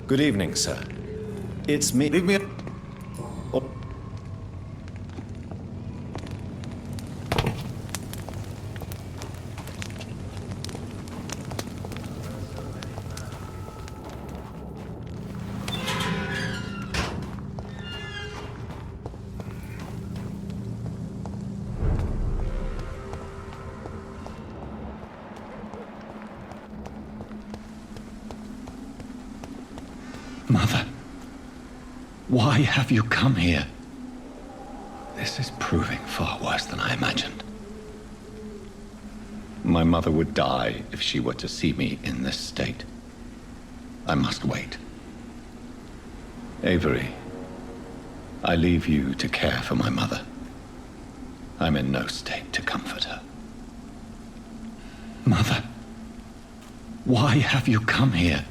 Good evening, sir. It's me. Leave me. Oh, Mother, why have you come here? This is proving far worse than I imagined. My mother would die if she were to see me in this state. I must wait. Avery, I leave you to care for my mother. I'm in no state to comfort her. Mother, why have you come here?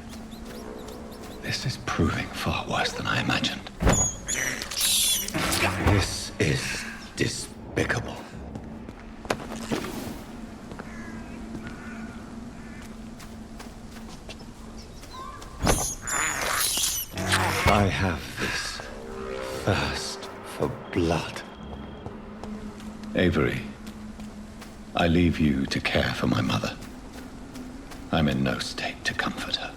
This is proving far worse than I imagined. This is despicable. I have this thirst for blood. Avery, I leave you to care for my mother. I'm in no state to comfort her.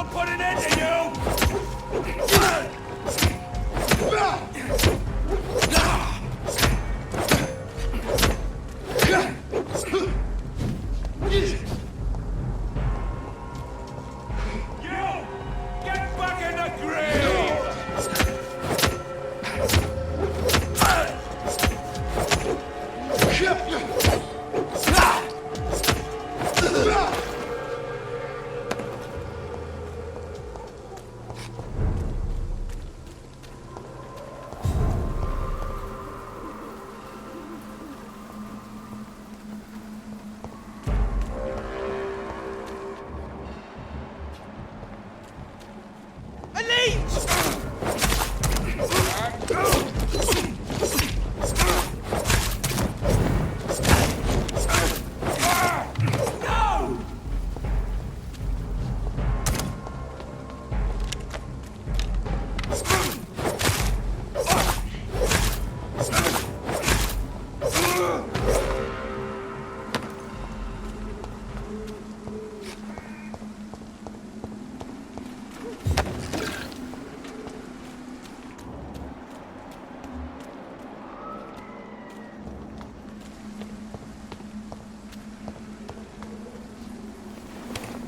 I'll put an end to you! You! Get back in the grave!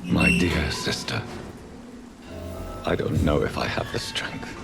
My dear sister, I don't know if I have the strength.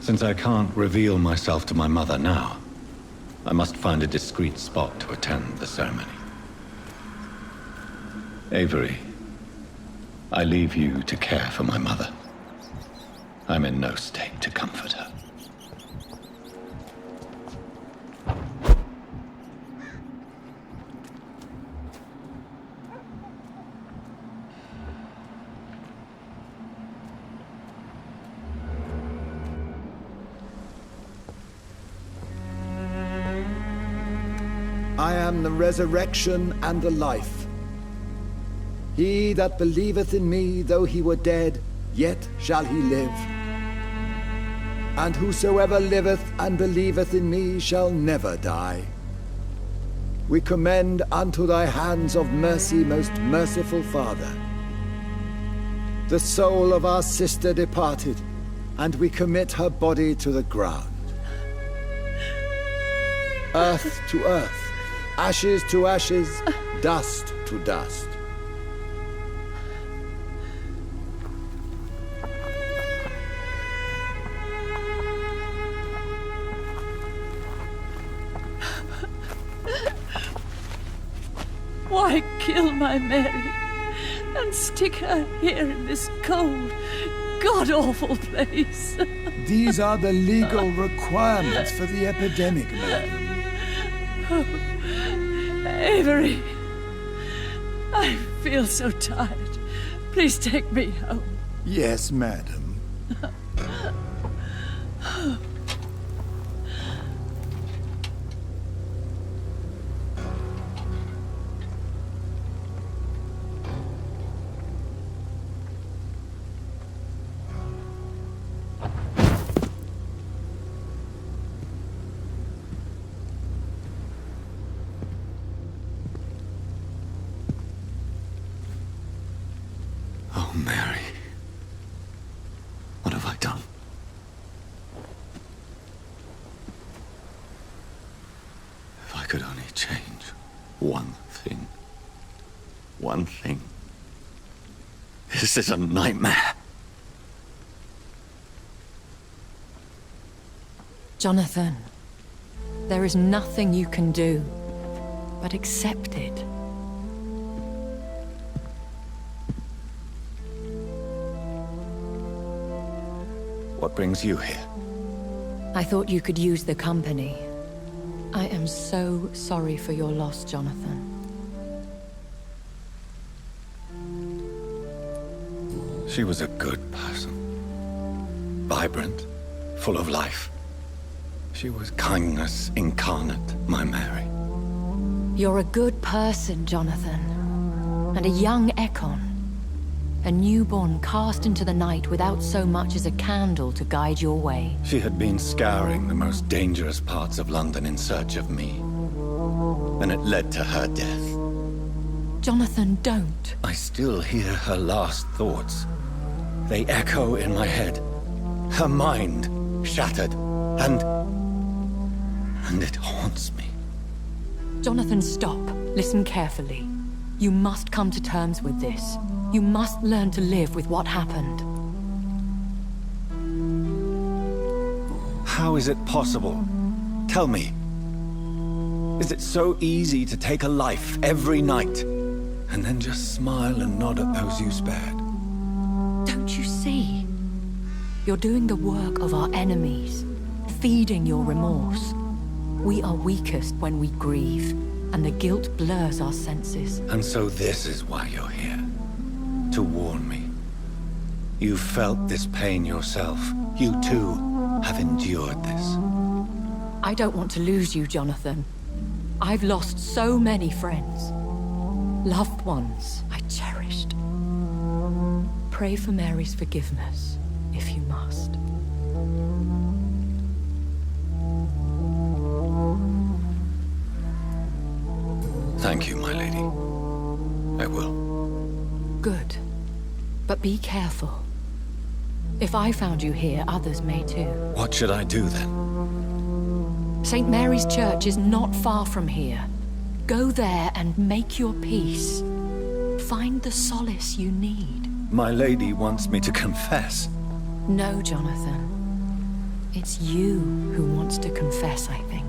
Since I can't reveal myself to my mother now, I must find a discreet spot to attend the ceremony. Avery, I leave you to care for my mother. I'm in no state to comfort her. I am the resurrection and the life. He that believeth in me, though he were dead, yet shall he live. And whosoever liveth and believeth in me shall never die. We commend unto thy hands of mercy, most merciful Father, the soul of our sister departed, and we commit her body to the ground. Earth to earth, ashes to ashes, dust to dust. Why kill my Mary and stick her here in this cold, god-awful place? These are the legal requirements for the epidemic, madam. Avery, I feel so tired. Please take me home. Yes, madam. Oh, Mary. What have I done? If I could only change one thing. One thing. This is a nightmare. Jonathan, there is nothing you can do but accept it. What brings you here? I thought you could use the company. I am so sorry for your loss, Jonathan. She was a good person. Vibrant, full of life. She was kindness incarnate, my Mary. You're a good person, Jonathan. And a young Ekon. A newborn cast into the night without so much as a candle to guide your way. She had been scouring the most dangerous parts of London in search of me. And it led to her death. Jonathan, don't. I still hear her last thoughts. They echo in my head. Her mind shattered, and it haunts me. Jonathan, stop. Listen carefully. You must come to terms with this. You must learn to live with what happened. How is it possible? Tell me. Is it so easy to take a life every night, and then just smile and nod at those you spared? Don't you see? You're doing the work of our enemies, feeding your remorse. We are weakest when we grieve, and the guilt blurs our senses. And so this is why you're here. To warn me. You've felt this pain yourself. You too have endured this. I don't want to lose you, Jonathan. I've lost so many friends. Loved ones I cherished. Pray for Mary's forgiveness, if you must. Thank you, my lady. I will. Good. But be careful. If I found you here, others may too. What should I do then? St. Mary's Church is not far from here. Go there and make your peace. Find the solace you need. My lady wants me to confess. No, Jonathan. It's you who wants to confess, I think.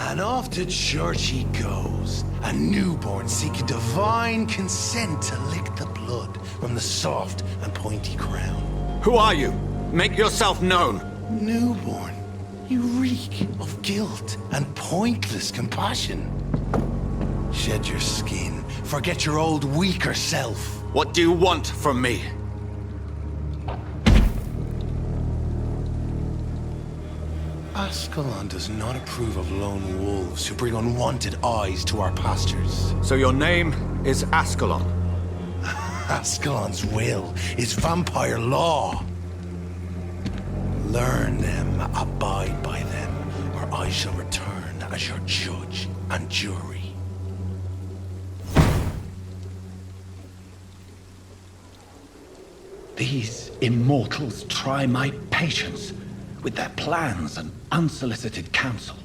And off to church he goes, a newborn seeking divine consent to lick the blood from the soft and pointy crown. Who are you? Make yourself known. Newborn, you reek of guilt and pointless compassion. Shed your skin, forget your old weaker self. What do you want from me? Ascalon does not approve of lone wolves who bring unwanted eyes to our pastures. So your name is Ascalon? Ascalon's will is vampire law. Learn them, abide by them, or I shall return as your judge and jury. These immortals try my patience with their plans and unsolicited counsel.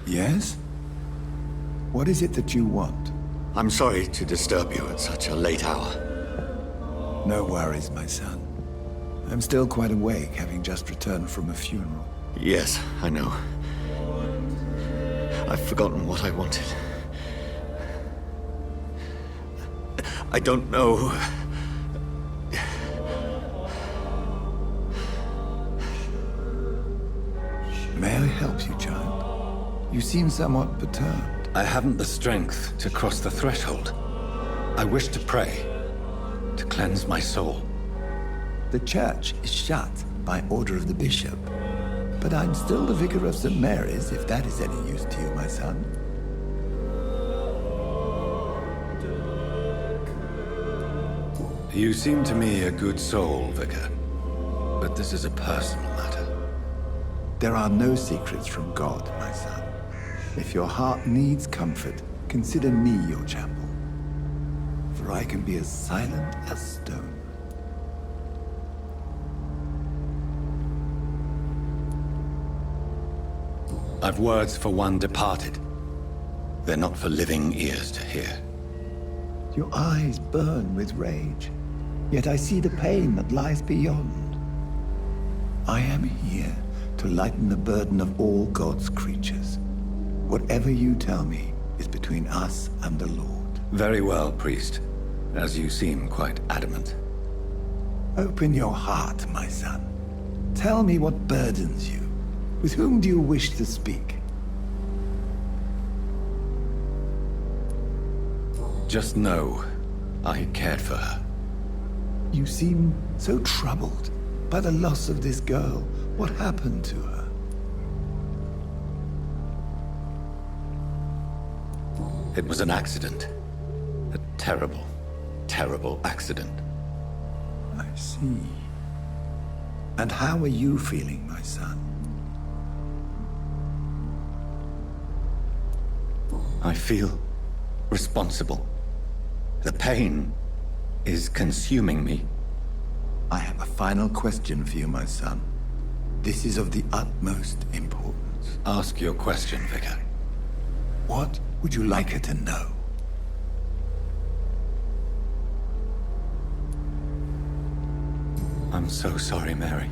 Yes? What is it that you want? I'm sorry to disturb you at such a late hour. No worries, my son. I'm still quite awake, having just returned from a funeral. Yes, I know. I've forgotten what I wanted. I don't know. May I help you, child? You seem somewhat perturbed. I haven't the strength to cross the threshold. I wish to pray, to cleanse my soul. The church is shut by order of the bishop. But I'm still the vicar of St. Mary's, if that is any use to you, my son. You seem to me a good soul, Vicar. But this is a personal matter. There are no secrets from God, my son. If your heart needs comfort, consider me your chapel. For I can be as silent as stone. I've words for one departed. They're not for living ears to hear. Your eyes burn with rage, yet I see the pain that lies beyond. I am here to lighten the burden of all God's creatures. Whatever you tell me is between us and the Lord. Very well, priest. As you seem quite adamant. Open your heart, my son. Tell me what burdens you. With whom do you wish to speak? Just know, I cared for her. You seem so troubled by the loss of this girl. What happened to her? It was an accident. A terrible, terrible accident. I see. And how are you feeling, my son? I feel responsible. The pain is consuming me. I have a final question for you, my son. This is of the utmost importance. Ask your question, Vicar. What would you like her to know? I'm so sorry, Mary.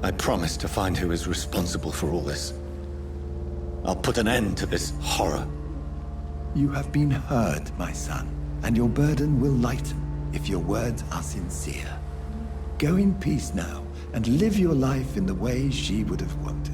I promise to find who is responsible for all this. I'll put an end to this horror. You have been heard, my son, and your burden will lighten if your words are sincere. Go in peace now, and live your life in the way she would have wanted.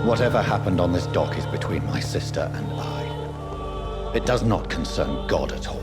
Whatever happened on this dock is between my sister and I. It does not concern God at all.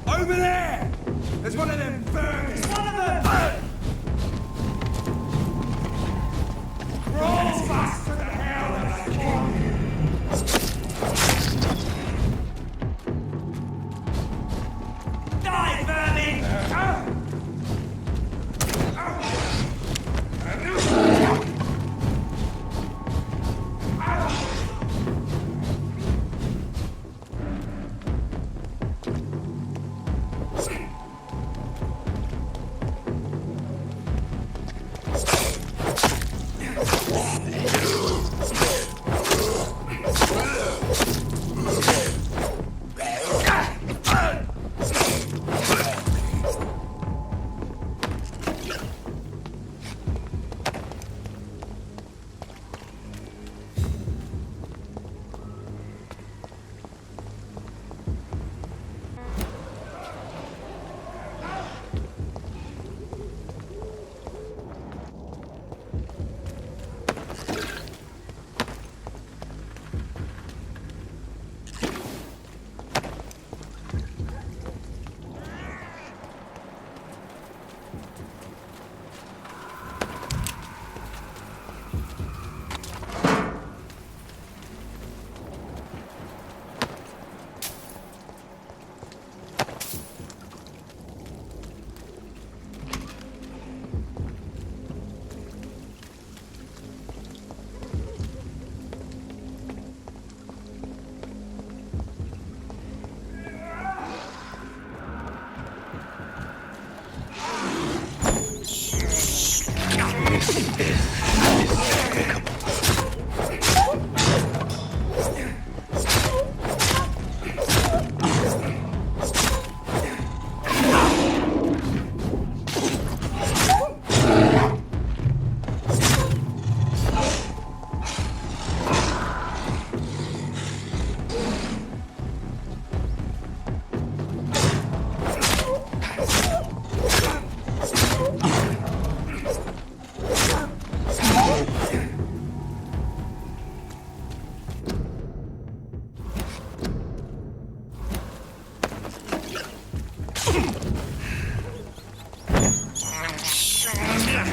Over there! There's one of them birds! One of them! Roll fast to the hell! Die, vermin!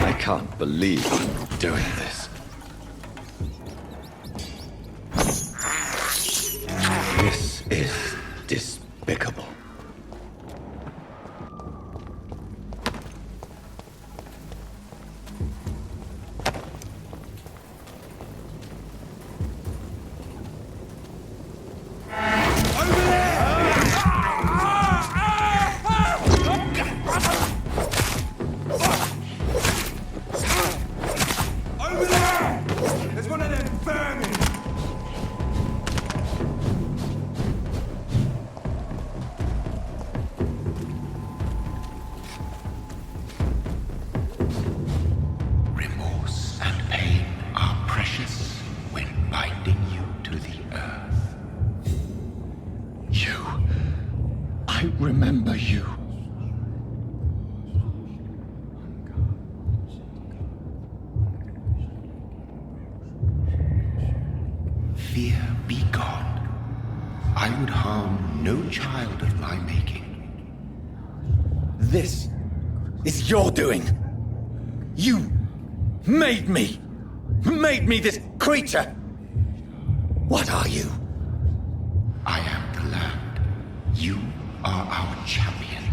I can't believe I'm doing this. This is despicable. Over there! There's one of them vermin! Remorse and pain are precious when binding you to the earth. You. I remember you. Fear be gone. I would harm no child of my making. This is your doing. You made me this creature. What are you? I am the land. You are our champion.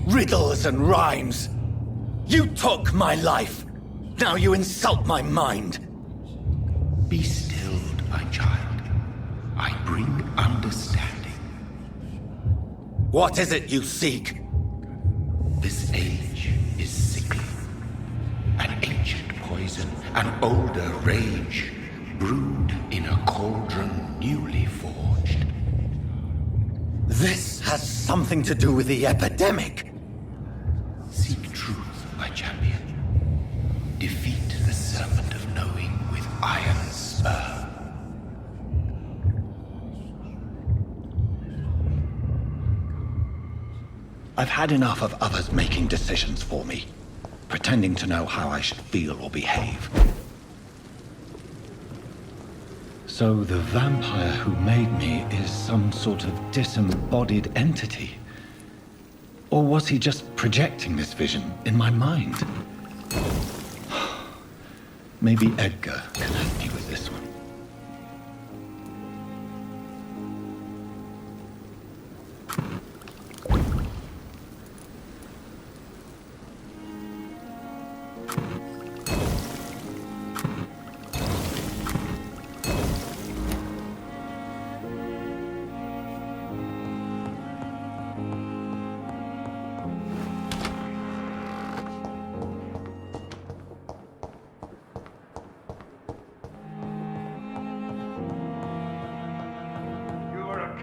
Riddles and rhymes. You took my life. Now you insult my mind. Be stilled, my child. I bring understanding. What is it you seek? This age is sickly. An ancient poison, an older rage, brewed in a cauldron newly forged. This has something to do with the epidemic. Seek truth, my champion. Defeat the serpent of knowing with iron spur. I've had enough of others making decisions for me, pretending to know how I should feel or behave. So the vampire who made me is some sort of disembodied entity? Or was he just projecting this vision in my mind? Maybe Edgar can help me with this one.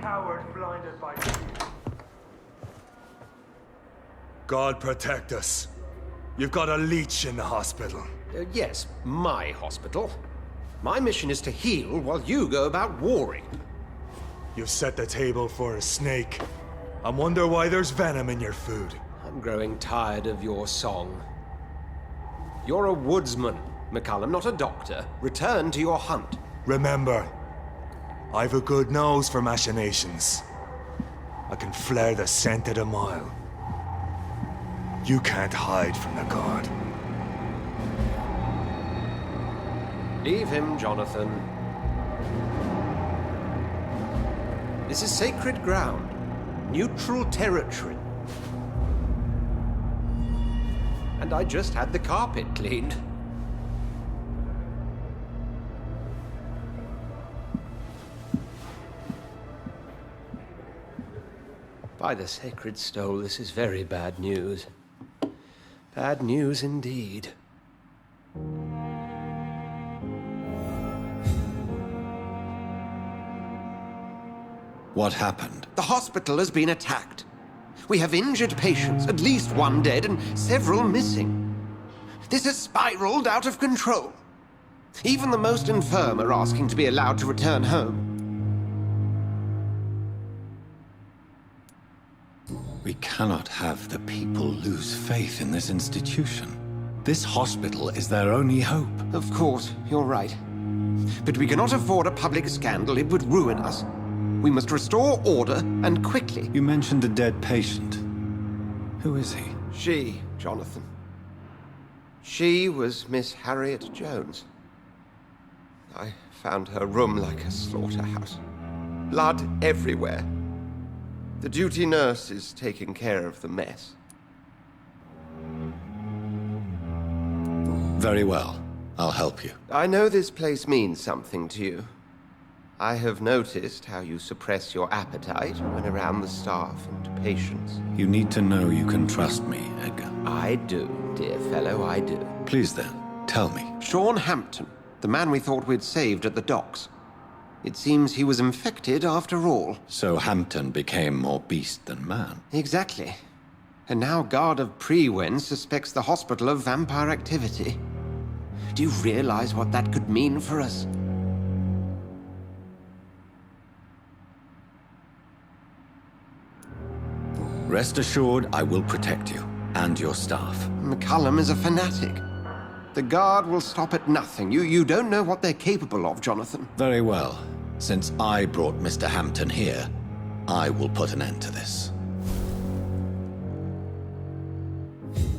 Coward blinded by fear. God protect us. You've got a leech in the hospital. Yes, my hospital. My mission is to heal while you go about warring. You've set the table for a snake. I wonder why there's venom in your food. I'm growing tired of your song. You're a woodsman, McCallum, not a doctor. Return to your hunt. Remember, I've a good nose for machinations. I can flare the scent at a mile. You can't hide from the god. Leave him, Jonathan. This is sacred ground. Neutral territory. And I just had the carpet cleaned. By the sacred stole, this is very bad news. Bad news indeed. What happened? The hospital has been attacked. We have injured patients, at least one dead and several missing. This has spiraled out of control. Even the most infirm are asking to be allowed to return home. We cannot have the people lose faith in this institution. This hospital is their only hope. Of course, you're right. But we cannot afford a public scandal. It would ruin us. We must restore order, and quickly. You mentioned a dead patient. Who is he? She, Jonathan. She was Miss Harriet Jones. I found her room like a slaughterhouse. Blood everywhere. The duty nurse is taking care of the mess. Very well. I'll help you. I know this place means something to you. I have noticed how you suppress your appetite when around the staff and patients. You need to know you can trust me, Edgar. I do, dear fellow, I do. Please then, tell me. Sean Hampton, the man we thought we'd saved at the docks. It seems he was infected after all. So Hampton became more beast than man. Exactly. And now Guard of Prewen suspects the hospital of vampire activity. Do you realize what that could mean for us? Rest assured, I will protect you and your staff. McCullum is a fanatic. The Guard will stop at nothing. You don't know what they're capable of, Jonathan. Very well. Since I brought Mr. Hampton here, I will put an end to this.